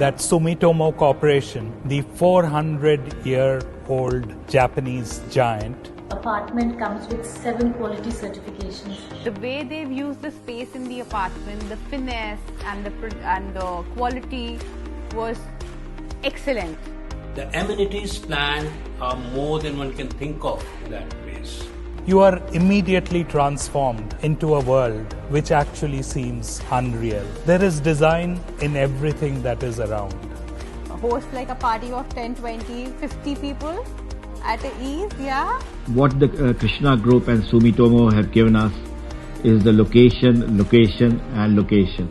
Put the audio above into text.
that Sumitomo Corporation, the 400-year-old Japanese giant, apartment comes with 7 quality certifications. The way they've used the space in the apartment, the finesse and the quality was excellent. The amenities planned are more than one can think of in that place. you are immediately transformed into a world which actually seems unreal. There is design in everything that is around. Host like a party of 10, 20, 50 people at ease, yeah. What the Krishna Group and Sumitomo have given us is the location, location and location.